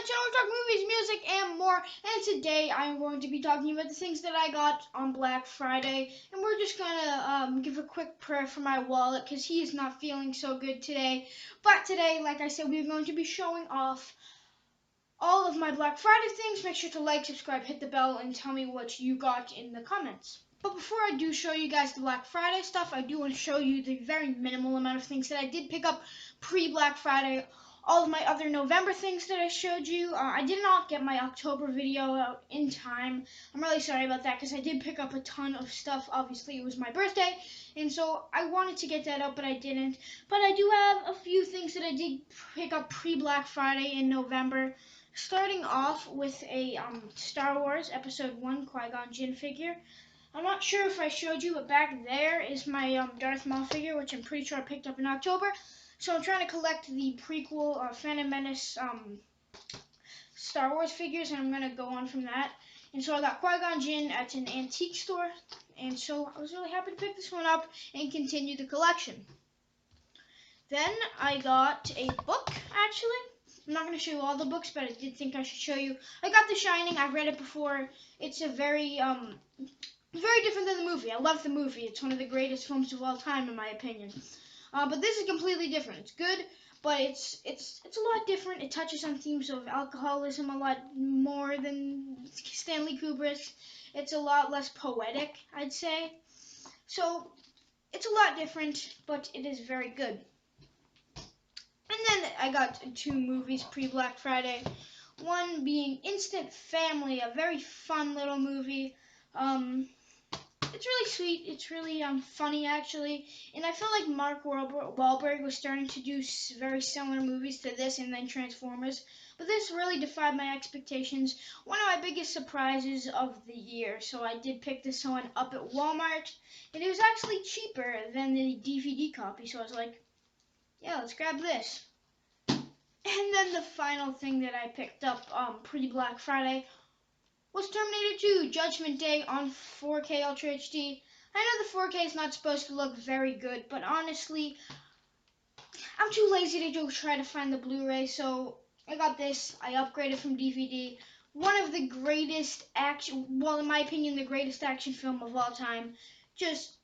my channel. We talk movies, music, and more. And today I am going to be talking about the things that I got on Black Friday. And we're just gonna give a quick prayer for my wallet because he is not feeling so good today. But today, like I said, we're going to be showing off all of my Black Friday things. Make sure to like, subscribe, hit the bell, and tell me what you got in the comments. But before I do show you guys the Black Friday stuff, I do want to show you the very minimal amount of things that I did pick up pre-Black Friday. All of my other November things that I showed you. I did not get my October video out in time. I'm really sorry about that because I did pick up a ton of stuff. Obviously, it was my birthday, and so I wanted to get that out, but I didn't. But I do have a few things that I did pick up pre-Black Friday in November. Starting off with a Star Wars Episode 1 Qui-Gon Jinn figure. I'm not sure if I showed you, but back there is my Darth Maul figure, which I'm pretty sure I picked up in October. So I'm trying to collect the prequel Phantom Menace Star Wars figures, and I'm going to go on from that. And so I got Qui-Gon Jinn at an antique store, and so I was really happy to pick this one up and continue the collection. Then I got a book, actually. I'm not going to show you all the books, but I did think I should show you. I got The Shining. I've read it before. It's a very different than the movie. I love the movie. It's one of the greatest films of all time, in my opinion. But this is completely different. It's good, but it's a lot different. It touches on themes of alcoholism a lot more than Stanley Kubrick's. It's a lot less poetic, I'd say. So it's a lot different, but it is very good. And then I got 2 movies pre-Black Friday. One being Instant Family, a very fun little movie. It's really sweet. It's really funny, actually. And I feel like Mark Wahlberg was starting to do very similar movies to this and then Transformers. But this really defied my expectations. One of my biggest surprises of the year. So I did pick this one up at Walmart. And it was actually cheaper than the DVD copy. So I was like, yeah, let's grab this. And then the final thing that I picked up pre-Black Friday was Terminator 2 Judgment Day on 4K Ultra HD. I know the 4K is not supposed to look very good, but honestly, I'm too lazy to try to find the Blu-ray, so I got this. I upgraded from DVD. One of the greatest action, well, in my opinion, the greatest action film of all time. Just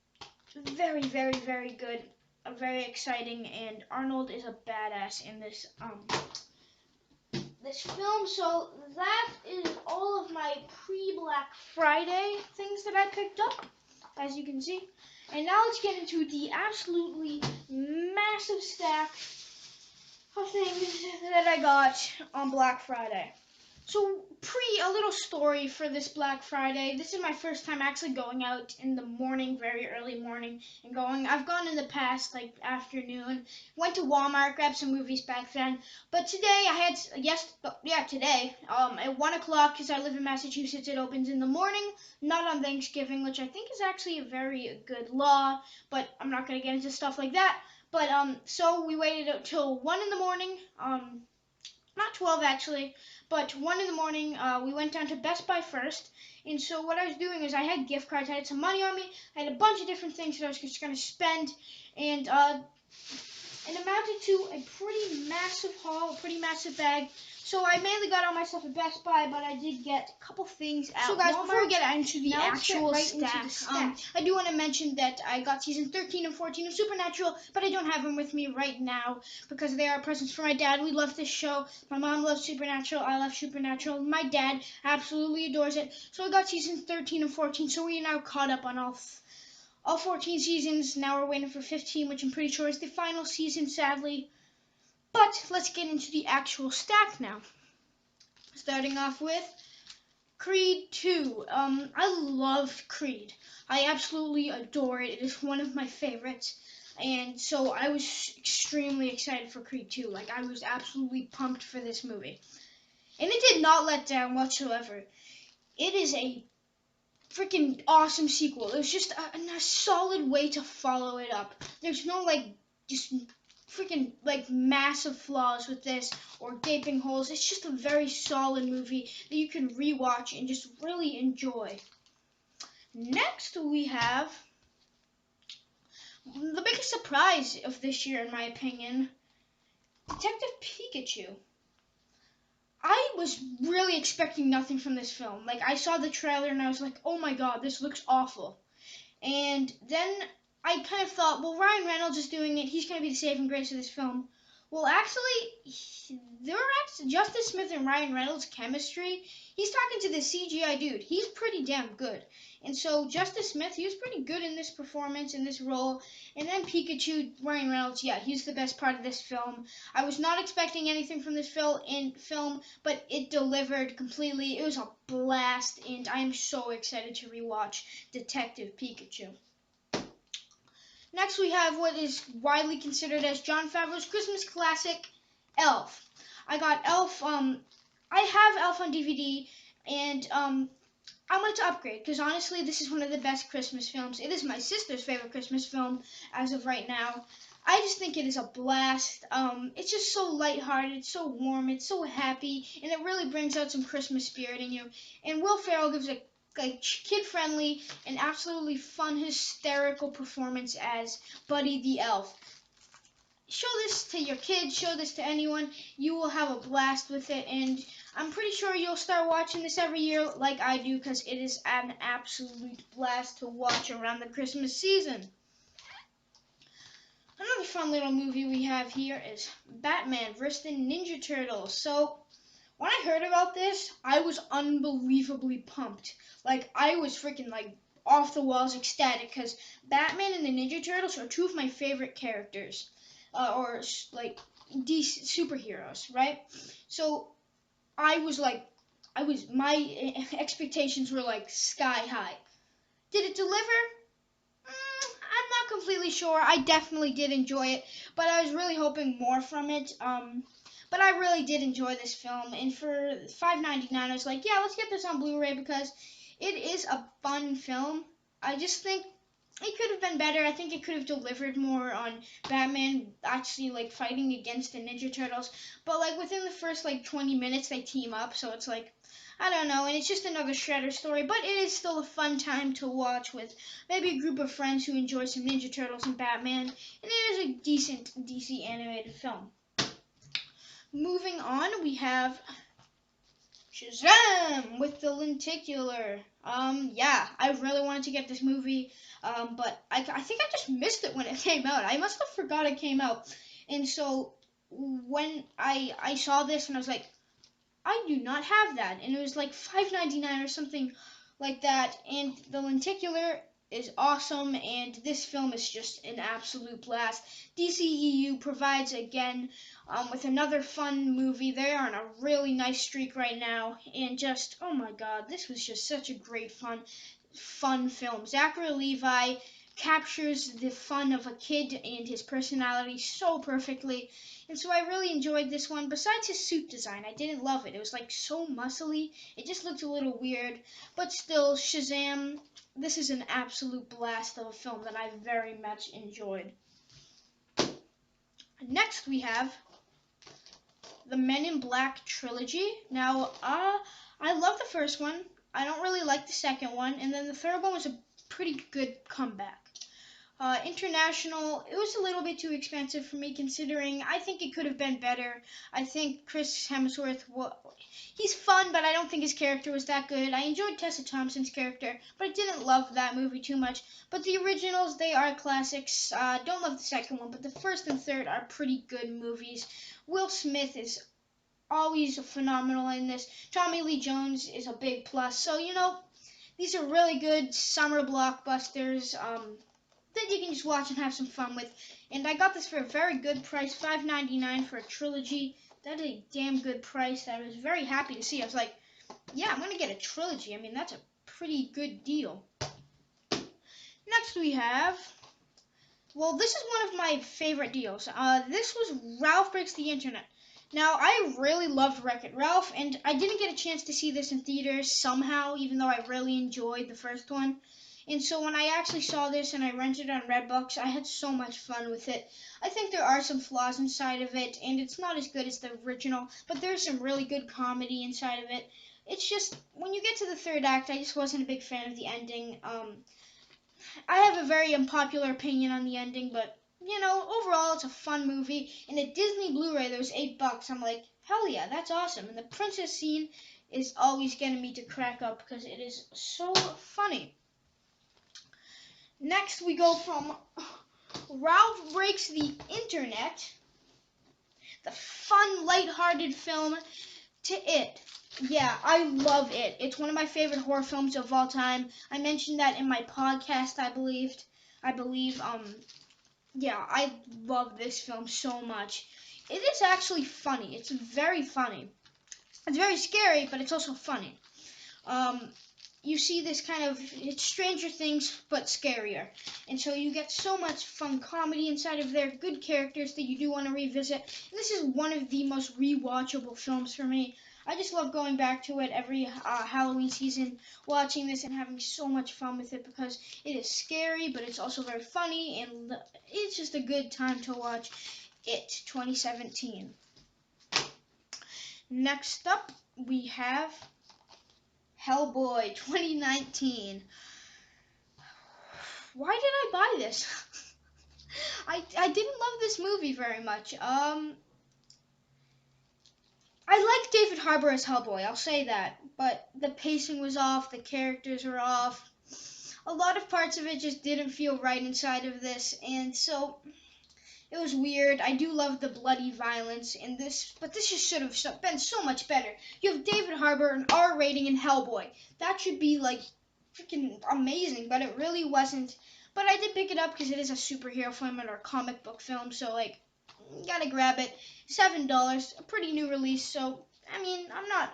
very, very, very good. Very exciting, and Arnold is a badass in this film. So that is all of my pre-Black Friday things that I picked up, as you can see. And now let's get into the absolutely massive stack of things that I got on Black Friday. So a little story for this Black Friday. This is my first time actually going out in the morning, very early morning, and going. I've gone in the past, like afternoon. Went to Walmart, grabbed some movies back then. But today today, at 1 o'clock, because I live in Massachusetts, it opens in the morning, not on Thanksgiving, which I think is actually a very good law, but I'm not going to get into stuff like that. But, so we waited until 1 in the morning, not 12 actually, but 1 in the morning, we went down to Best Buy first. And so what I was doing is I had gift cards, I had some money on me, I had a bunch of different things that I was just going to spend, and it amounted to a pretty massive haul, a pretty massive bag. So I mainly got all my stuff at Best Buy, but I did get a couple things at Walmart. So guys, before we get into the actual stack, I do want to mention that I got season 13 and 14 of Supernatural, but I don't have them with me right now because they are presents for my dad. We love this show. My mom loves Supernatural. I love Supernatural. My dad absolutely adores it. So I got seasons 13 and 14, so we are now caught up on all 14 seasons. Now we're waiting for 15, which I'm pretty sure is the final season, sadly. But let's get into the actual stack now. Starting off with Creed 2. I loved Creed. I absolutely adore it. It is one of my favorites. And so I was extremely excited for Creed 2. Like, I was absolutely pumped for this movie. And it did not let down whatsoever. It is a freaking awesome sequel. It was just a solid way to follow it up. There's no, like, just freaking, like, massive flaws with this or gaping holes. It's just a very solid movie that you can rewatch and just really enjoy. Next, we have the biggest surprise of this year, in my opinion, Detective Pikachu. I was really expecting nothing from this film. Like, I saw the trailer and I was like, oh my god, this looks awful. And then I kind of thought, well, Ryan Reynolds is doing it. He's going to be the saving grace of this film. Well, actually, Justice Smith and Ryan Reynolds' chemistry. He's talking to the CGI dude. He's pretty damn good. And so Justice Smith, he was pretty good in this performance, in this role. And then Pikachu, Ryan Reynolds, yeah, he's the best part of this film. I was not expecting anything from this film, but it delivered completely. It was a blast, and I am so excited to rewatch Detective Pikachu. Next, we have what is widely considered as Jon Favreau's Christmas classic, Elf. I got Elf. I have Elf on DVD, and I wanted to upgrade because honestly, this is one of the best Christmas films. It is my sister's favorite Christmas film as of right now. I just think it is a blast. It's just so lighthearted, it's so warm, it's so happy, and it really brings out some Christmas spirit in you. And Will Ferrell gives a kid-friendly and absolutely fun, hysterical performance as Buddy the Elf. Show this to your kids, show this to anyone. You will have a blast with it, and I'm pretty sure you'll start watching this every year like I do because it is an absolute blast to watch around the Christmas season. Another fun little movie we have here is Batman vs. the Ninja Turtles. So, when I heard about this, I was unbelievably pumped. Like, I was freaking, like, off the walls ecstatic because Batman and the Ninja Turtles are two of my favorite characters. Or, like, DC superheroes, right? So, my expectations were, like, sky high. Did it deliver? I'm not completely sure. I definitely did enjoy it, but I was really hoping more from it. But I really did enjoy this film, and for $5.99, I was like, yeah, let's get this on Blu-ray because it is a fun film. I just think it could have been better. I think it could have delivered more on Batman actually like fighting against the Ninja Turtles. But like within the first like 20 minutes, they team up, so it's like I don't know, and it's just another Shredder story, but it is still a fun time to watch with maybe a group of friends who enjoy some Ninja Turtles and Batman, and it is a decent DC animated film. Moving on, we have Shazam with the Lenticular. Yeah, I really wanted to get this movie, but I think I just missed it when it came out. I must have forgot it came out, and so when I saw this and I was like, I do not have that, and it was like $5.99 or something like that. And the Lenticular is awesome, and this film is just an absolute blast. DCEU provides again with another fun movie. They are on a really nice streak right now, and just oh my god, this was just such a great fun film. Zachary Levi captures the fun of a kid and his personality so perfectly. And so I really enjoyed this one. Besides his suit design, I didn't love it. It was like so muscly. It just looked a little weird. But still, Shazam, this is an absolute blast of a film that I very much enjoyed. Next we have the Men in Black trilogy. Now, I love the first one. I don't really like the second one. And then the third one was a pretty good comeback. International, it was a little bit too expensive for me considering I think it could have been better. I think Chris Hemsworth, he's fun, but I don't think his character was that good. I enjoyed Tessa Thompson's character, but I didn't love that movie too much. But the originals, they are classics. Don't love the second one, but the first and third are pretty good movies. Will Smith is always phenomenal in this. Tommy Lee Jones is a big plus. So, these are really good summer blockbusters. That you can just watch and have some fun with. And I got this for a very good price, $5.99 for a trilogy. That is a damn good price that I was very happy to see. I was like, yeah, I'm going to get a trilogy. I mean, that's a pretty good deal. Next we have, well, this is one of my favorite deals. This was Ralph Breaks the Internet. Now, I really loved Wreck-It Ralph, and I didn't get a chance to see this in theaters somehow, even though I really enjoyed the first one. And so when I actually saw this and I rented it on Redbox, I had so much fun with it. I think there are some flaws inside of it, and it's not as good as the original, but there's some really good comedy inside of it. It's just, when you get to the third act, I just wasn't a big fan of the ending. I have a very unpopular opinion on the ending, but, overall it's a fun movie. And at Disney Blu-ray, there was $8. I'm like, Hell yeah, that's awesome. And the princess scene is always getting me to crack up because it is so funny. Next, we go from Ralph Breaks the Internet, the fun, lighthearted film, to It. Yeah, I love It. It's one of my favorite horror films of all time. I mentioned that in my podcast, I believe. Yeah, I love this film so much. It is actually funny. It's very funny. It's very scary, but it's also funny. You see this kind of, it's Stranger Things, but scarier. And so you get so much fun comedy inside of there, good characters that you do want to revisit. And this is one of the most rewatchable films for me. I just love going back to it every Halloween season, watching this and having so much fun with it because it is scary, but it's also very funny, and it's just a good time to watch It 2017. Next up, we have Hellboy 2019. Why did I buy this? I didn't love this movie very much. I like David Harbour as Hellboy, I'll say that. But the pacing was off, the characters were off. A lot of parts of it just didn't feel right inside of this, and so it was weird. I do love the bloody violence in this, but this just should have been so much better. You have David Harbour, an R rating in Hellboy. That should be like freaking amazing, but it really wasn't. But I did pick it up because it is a superhero film or a comic book film, so like, gotta grab it. $7, a pretty new release. So I mean, I'm not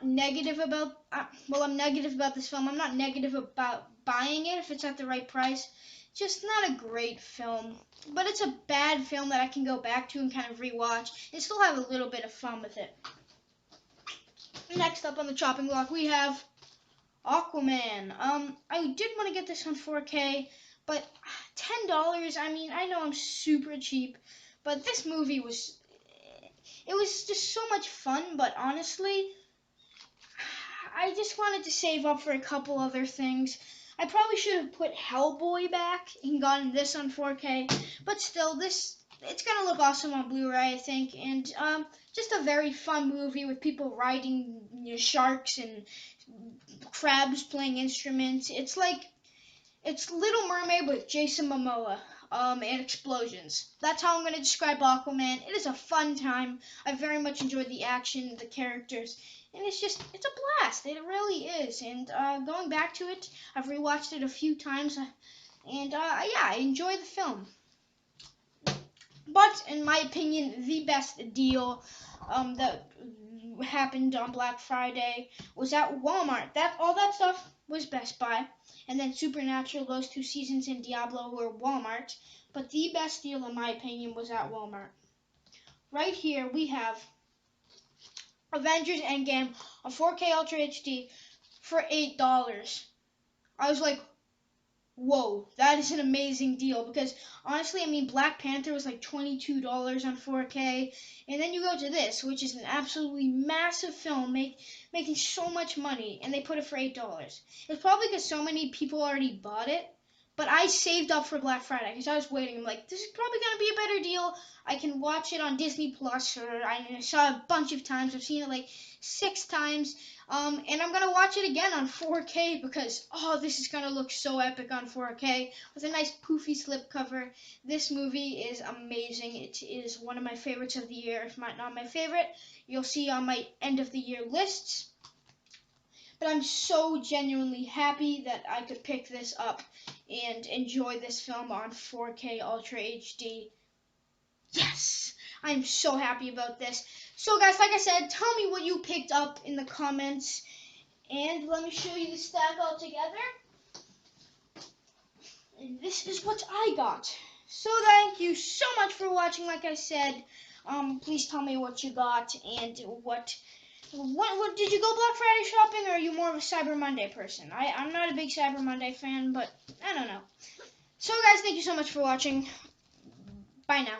negative about. I'm negative about this film. I'm not negative about buying it if it's at the right price. Just not a great film, but it's a bad film that I can go back to and kind of rewatch and still have a little bit of fun with it. Next up on the chopping block, we have Aquaman. I did want to get this on 4K, but $10. I mean, I know I'm super cheap, but this movie was. It was just so much fun, but honestly, I just wanted to save up for a couple other things. I probably should have put Hellboy back and gotten this on 4K, but still, it's gonna look awesome on Blu-ray, I think, and just a very fun movie with people riding sharks and crabs playing instruments. It's Little Mermaid with Jason Momoa. And explosions. That's how I'm going to describe Aquaman. It is a fun time. I very much enjoyed the action, the characters, and it's a blast. It really is. And going back to it, I've rewatched it a few times, and yeah, I enjoy the film. But in my opinion, the best deal that happened on Black Friday was at Walmart. All that stuff was Best Buy, and then Supernatural, those two seasons, in Diablo were Walmart. But the best deal, in my opinion, was at Walmart. Right here we have Avengers Endgame on 4K Ultra HD for $8. I was like, whoa, that is an amazing deal because honestly, I mean, Black Panther was like $22 on 4K, and then you go to this, which is an absolutely massive film, making so much money, and they put it for $8. It's probably because so many people already bought it, but I saved up for Black Friday because I was waiting. I'm like, this is probably gonna be a better deal. I can watch it on Disney Plus, or I saw it a bunch of times. I've seen it like 6 times. And I'm going to watch it again on 4K because, oh, this is going to look so epic on 4K with a nice poofy slipcover. This movie is amazing. It is one of my favorites of the year, if not my favorite. You'll see on my end of the year lists. But I'm so genuinely happy that I could pick this up and enjoy this film on 4K Ultra HD. Yes! I'm so happy about this. So guys, like I said, tell me what you picked up in the comments. And let me show you the stack all together. And this is what I got. So thank you so much for watching. Like I said, please tell me what you got and what did you go Black Friday shopping, or are you more of a Cyber Monday person? I'm not a big Cyber Monday fan, but I don't know. So guys, thank you so much for watching. Bye now.